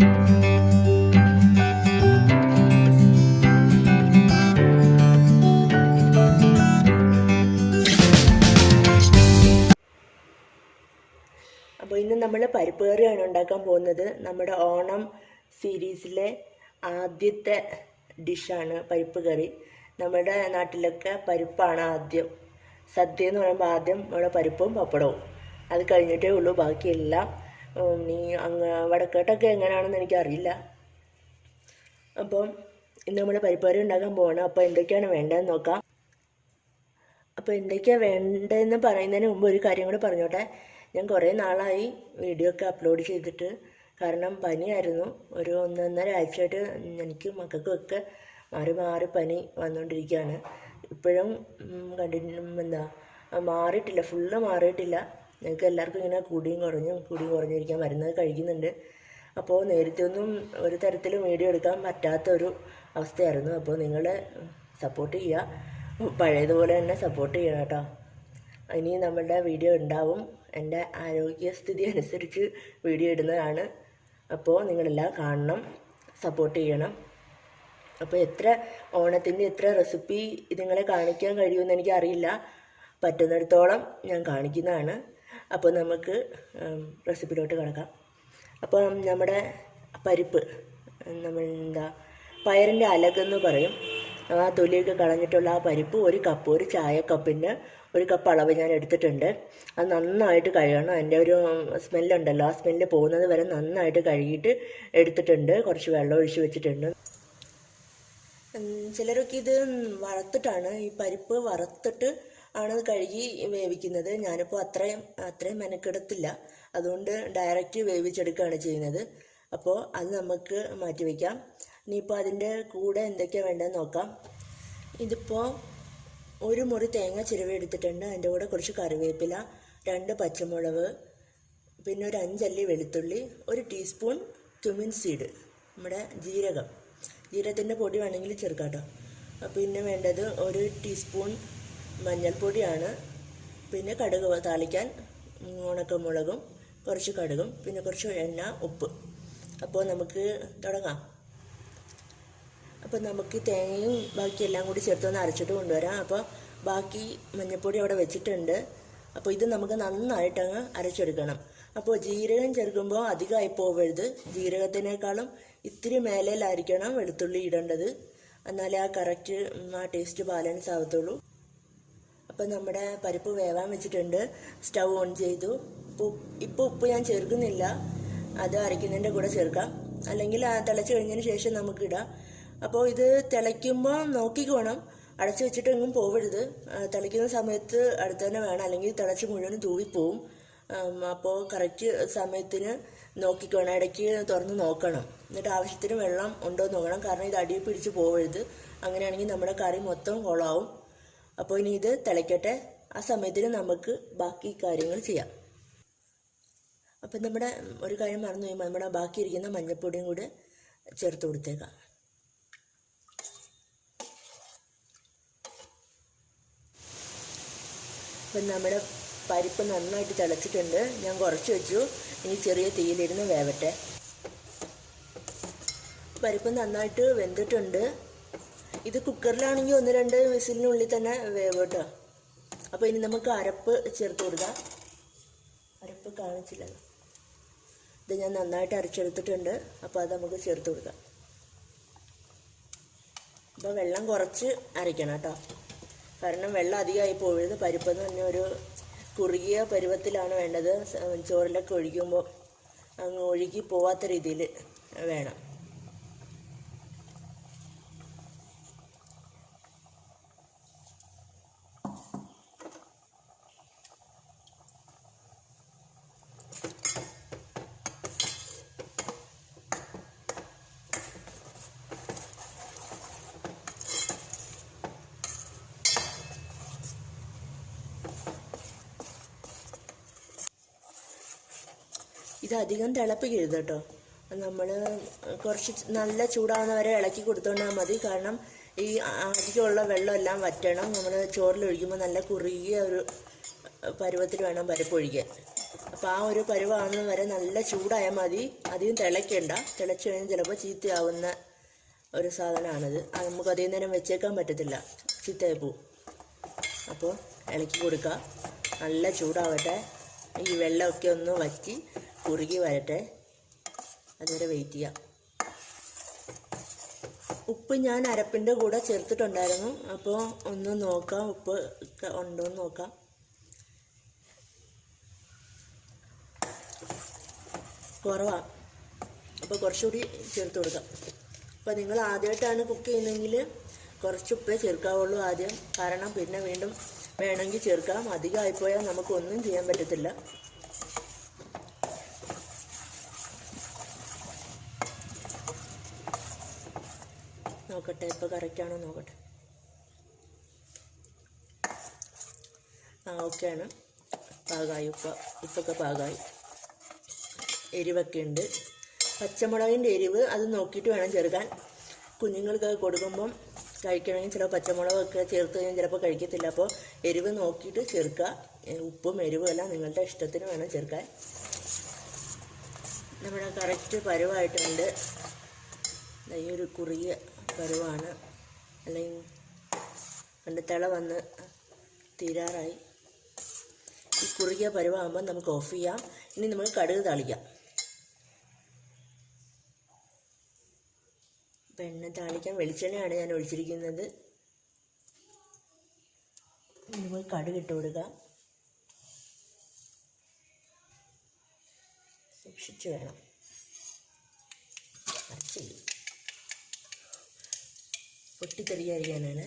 അപ്പോൾ ഇന്ന് നമ്മൾ പരിപ്പ് കറിയാണ് ഉണ്ടാക്കാൻ പോകുന്നത്. നമ്മുടെ ഓണം സീരീസിലെ ആദ്യത്തെ ഡിഷാണ് പരിപ്പ് കറി. നമ്മുടെ നാട്ടിലൊക്കെ പരിപ്പാണ് ആദ്യം. സദ്യ എന്ന് പറയുമ്പോൾ ആദ്യം നമ്മുടെ പരിപ്പും പപ്പടവും, അത് കഴിഞ്ഞിട്ടേ ഉള്ളൂ ബാക്കിയെല്ലാം. നീ വടക്കോട്ടൊക്കെ എങ്ങനെയാണെന്ന് എനിക്കറിയില്ല. അപ്പം ഇന്ന് നമ്മൾ പരിപ്പ് കറി ഉണ്ടാക്കാൻ പോകണം. അപ്പോൾ എന്തൊക്കെയാണ് വേണ്ടതെന്ന് നോക്കാം. അപ്പോൾ എന്തൊക്കെയാണ് വേണ്ടതെന്ന് പറയുന്നതിന് മുമ്പ് ഒരു കാര്യം കൂടി പറഞ്ഞോട്ടെ. ഞാൻ കുറേ നാളായി വീഡിയോ ഒക്കെ അപ്ലോഡ് ചെയ്തിട്ട്, കാരണം പനിയായിരുന്നു. ഒരു 1.5 ആഴ്ചയായിട്ട് എനിക്ക് മക്കൾക്കൊക്കെ മാറി മാറി പനി വന്നുകൊണ്ടിരിക്കുകയാണ്. ഇപ്പോഴും മാറിയിട്ടില്ല, ഫുള്ള് മാറിയിട്ടില്ല. ഞങ്ങൾക്ക് എല്ലാവർക്കും ഇങ്ങനെ കൂടിയും കുറഞ്ഞിരിക്കാൻ മരുന്ന് കഴിക്കുന്നുണ്ട്. അപ്പോൾ നേരത്തെ ഒന്നും ഒരു തരത്തിലും വീഡിയോ എടുക്കാൻ പറ്റാത്തൊരു അവസ്ഥയായിരുന്നു. അപ്പോൾ നിങ്ങൾ സപ്പോർട്ട് ചെയ്യുക, പഴയതുപോലെ തന്നെ സപ്പോർട്ട് ചെയ്യണം കേട്ടോ. ഇനി നമ്മളുടെ വീഡിയോ ഉണ്ടാവും. എൻ്റെ ആരോഗ്യസ്ഥിതി അനുസരിച്ച് വീഡിയോ ഇടുന്നതാണ്. അപ്പോൾ നിങ്ങളെല്ലാം കാണണം, സപ്പോർട്ട് ചെയ്യണം. അപ്പോൾ ഓണത്തിൻ്റെ എത്ര റെസിപ്പി നിങ്ങളെ കാണിക്കാൻ കഴിയുമെന്ന് എനിക്കറിയില്ല. പറ്റുന്നിടത്തോളം ഞാൻ കാണിക്കുന്നതാണ്. അപ്പോൾ നമുക്ക് റെസിപ്പിയിലോട്ട് കിടക്കാം. അപ്പോൾ നമ്മുടെ പരിപ്പ്, പയറിൻ്റെ അലകെന്ന് പറയും, ആ തൊലിയൊക്കെ കളഞ്ഞിട്ടുള്ള ആ പരിപ്പ് ഒരു ചായക്കപ്പിൻ്റെ ഒരു കപ്പ് അളവ് ഞാൻ എടുത്തിട്ടുണ്ട്. അത് നന്നായിട്ട് കഴുകണം. അതിൻ്റെ ഒരു സ്മെല്ലുണ്ടല്ലോ, ആ സ്മെല്ല് പോകുന്നത് വരെ നന്നായിട്ട് കഴുകിയിട്ട് എടുത്തിട്ടുണ്ട്. കുറച്ച് വെള്ളം ഒഴിച്ച് വെച്ചിട്ടുണ്ട്. ചിലരൊക്കെ ഇത് വറുത്തിട്ടാണ്, ഈ പരിപ്പ് വറുത്തിട്ട് ആണ് കഴുകി വേവിക്കുന്നത്. ഞാനിപ്പോൾ അത്രയും മെനക്കെടുത്തില്ല, അതുകൊണ്ട് ഡയറക്റ്റ് വേവിച്ചെടുക്കുകയാണ് ചെയ്യുന്നത്. അപ്പോൾ അത് നമുക്ക് മാറ്റി വയ്ക്കാം. ഇനിയിപ്പോൾ അതിൻ്റെ കൂടെ എന്തൊക്കെയാണ് വേണ്ടതെന്ന് നോക്കാം. ഇതിപ്പോൾ ഒരു മുറി തേങ്ങ ചിരവി എടുത്തിട്ടുണ്ട്. അതിൻ്റെ കൂടെ കുറച്ച് കറിവേപ്പില, 2 പച്ചമുളക്, പിന്നെ ഒരു 5 അല്ലി വെളുത്തുള്ളി, 1 ടീസ്പൂൺ cumin സീഡ്, നമ്മുടെ ജീരകത്തിൻ്റെ പൊടി വേണമെങ്കിൽ ചേർക്കാം കേട്ടോ. പിന്നെ വേണ്ടത് 1 ടീസ്പൂൺ മഞ്ഞൾപ്പൊടിയാണ്. പിന്നെ കടുക് താളിക്കാൻ ഉണക്കമുളകും, കുറച്ച് കടുകും, പിന്നെ കുറച്ച് എണ്ണ, ഉപ്പ്. അപ്പോൾ നമുക്ക് തുടങ്ങാം. അപ്പോൾ നമുക്ക് തേങ്ങയും ബാക്കിയെല്ലാം കൂടി ചേർത്തൊന്ന് അരച്ചിട്ട് കൊണ്ടുവരാം. അപ്പോൾ ബാക്കി മഞ്ഞൾപ്പൊടി അവിടെ വെച്ചിട്ടുണ്ട്. അപ്പോൾ ഇത് നമുക്ക് നന്നായിട്ടങ്ങ് അരച്ചെടുക്കണം. അപ്പോൾ ജീരകം ചേർക്കുമ്പോൾ അധികമായി പോവരുത്. ജീരകത്തിനേക്കാളും ഇത്തിരി മേലേലായിരിക്കണം വെളുത്തുള്ളി ഇടേണ്ടത്. എന്നാലേ ആ കറക്റ്റ് ആ ടേസ്റ്റ് ബാലൻസ് ആവത്തുള്ളൂ. അപ്പോൾ നമ്മുടെ പരിപ്പ് വേവാൻ വെച്ചിട്ടുണ്ട്. സ്റ്റൗ ഓൺ ചെയ്തു. ഇപ്പോൾ ഉപ്പ് ഞാൻ ചേർക്കുന്നില്ല, അത് അരയ്ക്കുന്നതിൻ്റെ കൂടെ ചേർക്കാം, അല്ലെങ്കിൽ തിളച്ച് കഴിഞ്ഞതിന് ശേഷം നമുക്കിടാം. അപ്പോൾ ഇത് തിളയ്ക്കുമ്പോൾ നോക്കിക്കോണം, അടച്ചു വെച്ചിട്ട് എങ്ങും പോവരുത്. തിളയ്ക്കുന്ന സമയത്ത് അടുത്ത് തന്നെ വേണം, അല്ലെങ്കിൽ തിളച്ച് മുഴുവനും തൂവിപ്പോവും. അപ്പോൾ കറക്റ്റ് സമയത്തിന് നോക്കിക്കോണം, ഇടയ്ക്ക് തുറന്ന് നോക്കണം. എന്നിട്ട് ആവശ്യത്തിന് വെള്ളം ഉണ്ടോ എന്ന് നോക്കണം, കാരണം ഇത് അടിയിൽ പിടിച്ച് പോവരുത്. അങ്ങനെയാണെങ്കിൽ നമ്മുടെ കറി മൊത്തം കൊളാവും. അപ്പോൾ ഇനി ഇത് തിളയ്ക്കട്ടെ. ആ സമയത്തിന് നമുക്ക് ബാക്കി കാര്യങ്ങൾ ചെയ്യാം. അപ്പം നമ്മുടെ ഒരു കാര്യം മറന്നു കഴിയുമ്പോൾ നമ്മുടെ ബാക്കിയിരിക്കുന്ന മഞ്ഞൾപ്പൊടിയും കൂടെ ചേർത്ത് കൊടുത്തേക്കാം. അപ്പം നമ്മുടെ പരിപ്പ് നന്നായിട്ട് തിളച്ചിട്ടുണ്ട്. ഞാൻ കുറച്ച് വെച്ചു, ഇനി ചെറിയ തീയിലിരുന്ന് വേവട്ടെ. പരിപ്പ് നന്നായിട്ട് വെന്തിട്ടുണ്ട്. ഇത് കുക്കറിലാണെങ്കിൽ 1-2 വിസിലിനുള്ളിൽ തന്നെ വേവ് കേട്ടോ. അപ്പോൾ ഇനി നമുക്ക് അരപ്പ് ചേർത്ത് കൊടുക്കാം. അരപ്പ് കാണിച്ചില്ലല്ലോ, ഇത് ഞാൻ നന്നായിട്ട് അരച്ചെടുത്തിട്ടുണ്ട്. അപ്പോൾ അത് നമുക്ക് ചേർത്ത് കൊടുക്കാം. അപ്പോൾ വെള്ളം കുറച്ച് അരയ്ക്കണം കേട്ടോ, കാരണം വെള്ളം അധികമായി പോകരുത്. പരിപ്പെന്ന് പറഞ്ഞാൽ ഒരു കുറുകിയ പരുവത്തിലാണ് വേണ്ടത്. ചോറിലൊക്കെ ഒഴിക്കുമ്പോൾ അങ്ങ് ഒഴുകി പോവാത്ത രീതിയിൽ വേണം. ഇതധികം തിളപ്പിക്കരുത് കേട്ടോ. നമ്മൾ കുറച്ച് നല്ല ചൂടാവുന്ന വരെ ഇളക്കി കൊടുത്തോണ്ടാൽ മതി. കാരണം ഈ അധികമുള്ള വെള്ളമെല്ലാം വറ്റണം. നമ്മൾ ചോറിലൊഴിക്കുമ്പോൾ നല്ല കുറുകിയ ഒരു പരുവത്തിൽ വേണം പരിപ്പ് ഒഴിക്കാൻ. അപ്പോൾ ആ ഒരു പരുവാകുന്നത് വരെ നല്ല ചൂടായാൽ മതി. അധികം തിളയ്ക്കണ്ട. തിളച്ച് കഴിഞ്ഞാൽ ചിലപ്പോൾ ചീത്തയാവുന്ന ഒരു സാധനമാണിത്. അത് നമുക്ക് അധികം നേരം വെച്ചേക്കാൻ പറ്റത്തില്ല, ചീത്തയായി പോവും. അപ്പോൾ ഇളക്കി കൊടുക്കുക. നല്ല ചൂടാവട്ടെ. ഈ വെള്ളമൊക്കെ ഒന്ന് വറ്റി കുറുകി വരട്ടെ. അതുവരെ വെയിറ്റ് ചെയ്യാം. ഉപ്പ് ഞാൻ അരപ്പിൻ്റെ കൂടെ ചേർത്തിട്ടുണ്ടായിരുന്നു. അപ്പോൾ ഒന്ന് നോക്കാം, ഉപ്പ് ഉണ്ടോ എന്ന് നോക്കാം. കുറവാണ്. അപ്പോൾ കുറച്ചുകൂടി ചേർത്ത് കൊടുക്കാം. അപ്പോൾ നിങ്ങൾ ആദ്യമായിട്ടാണ് കുക്ക് ചെയ്യുന്നതെങ്കിൽ കുറച്ച് ഉപ്പേ ചേർക്കാവുള്ളൂ ആദ്യം. കാരണം പിന്നെ വീണ്ടും വേണമെങ്കിൽ ചേർക്കാം. അധികമായിപ്പോയാൽ നമുക്കൊന്നും ചെയ്യാൻ പറ്റത്തില്ല. നോക്കട്ടെ, ഇപ്പോൾ കറക്റ്റാണോ നോക്കട്ടെ. ഓക്കെയാണ്. പാകമായി. ഉപ്പൊക്കെ പാകമായി. എരിവൊക്കെ ഉണ്ട്. പച്ചമുളകിൻ്റെ എരിവ് അത് നോക്കിയിട്ട് വേണം ചേർക്കാൻ. കുഞ്ഞുങ്ങൾക്ക് കൊടുക്കുമ്പം കഴിക്കണമെങ്കിൽ ചില പച്ചമുളകൊക്കെ ചേർത്ത് കഴിഞ്ഞാൽ ചിലപ്പോൾ കഴിക്കത്തില്ല. അപ്പോൾ എരിവ് നോക്കിയിട്ട് ചേർക്കുക. ഉപ്പും എരിവും എല്ലാം നിങ്ങളുടെ ഇഷ്ടത്തിന് വേണം ചേർക്കാൻ. നമ്മുടെ കറക്റ്റ് പരുവായിട്ടുണ്ട്. ഈ ഒരു കുറുകിയ പരുവാണ്. അല്ലെങ്കിൽ കണ്ട് തിള വന്ന് തീരാറായി. ഈ കുറുകിയ പരുവാകുമ്പോൾ നമുക്ക് ഓഫ് ചെയ്യാം. ഇനി നമുക്ക് കടുക് താളിക്കാം. എണ്ണ താളിക്കാൻ വെളിച്ചെണ്ണയാണ് ഞാൻ ഒഴിച്ചിരിക്കുന്നത്. നമുക്ക് കടുക് ഇട്ട് കൊടുക്കാം. സൂക്ഷിച്ച് വേണം. പൊട്ടിത്തെറിയാതിരിക്കാനാണ്.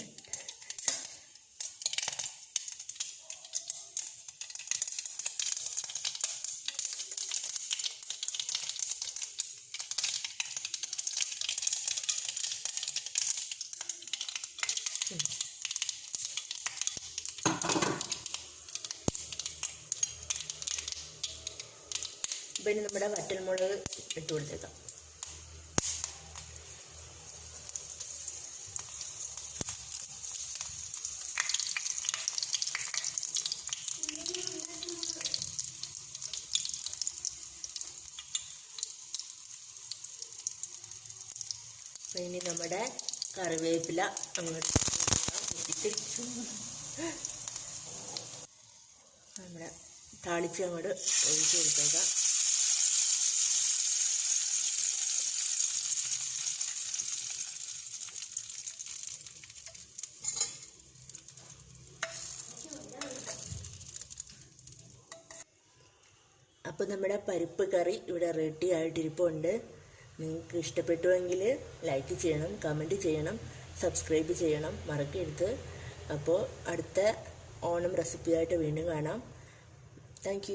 പിന്നെ നമ്മുടെ വറ്റൽമുളക് ഇട്ട് കൊടുത്തേക്കാം. ഇനി നമ്മുടെ കറിവേപ്പില അങ്ങോട്ട് നമ്മുടെ താളിച്ച് അങ്ങോട്ട് ഒഴിച്ച് കൊടുത്തേക്കാം. അപ്പോൾ നമ്മുടെ പരിപ്പ് കറി ഇവിടെ റെഡി ആയിട്ടിരിപ്പുണ്ട്. നിങ്ങൾക്ക് ഇഷ്ടപ്പെട്ടുവെങ്കിൽ ലൈക്ക് ചെയ്യണം, കമൻറ്റ് ചെയ്യണം, സബ്സ്ക്രൈബ് ചെയ്യണം, മറക്കരുത്. അപ്പോൾ അടുത്ത ഓണം റെസിപ്പിയായിട്ട് വീണ്ടും കാണാം. Thank you.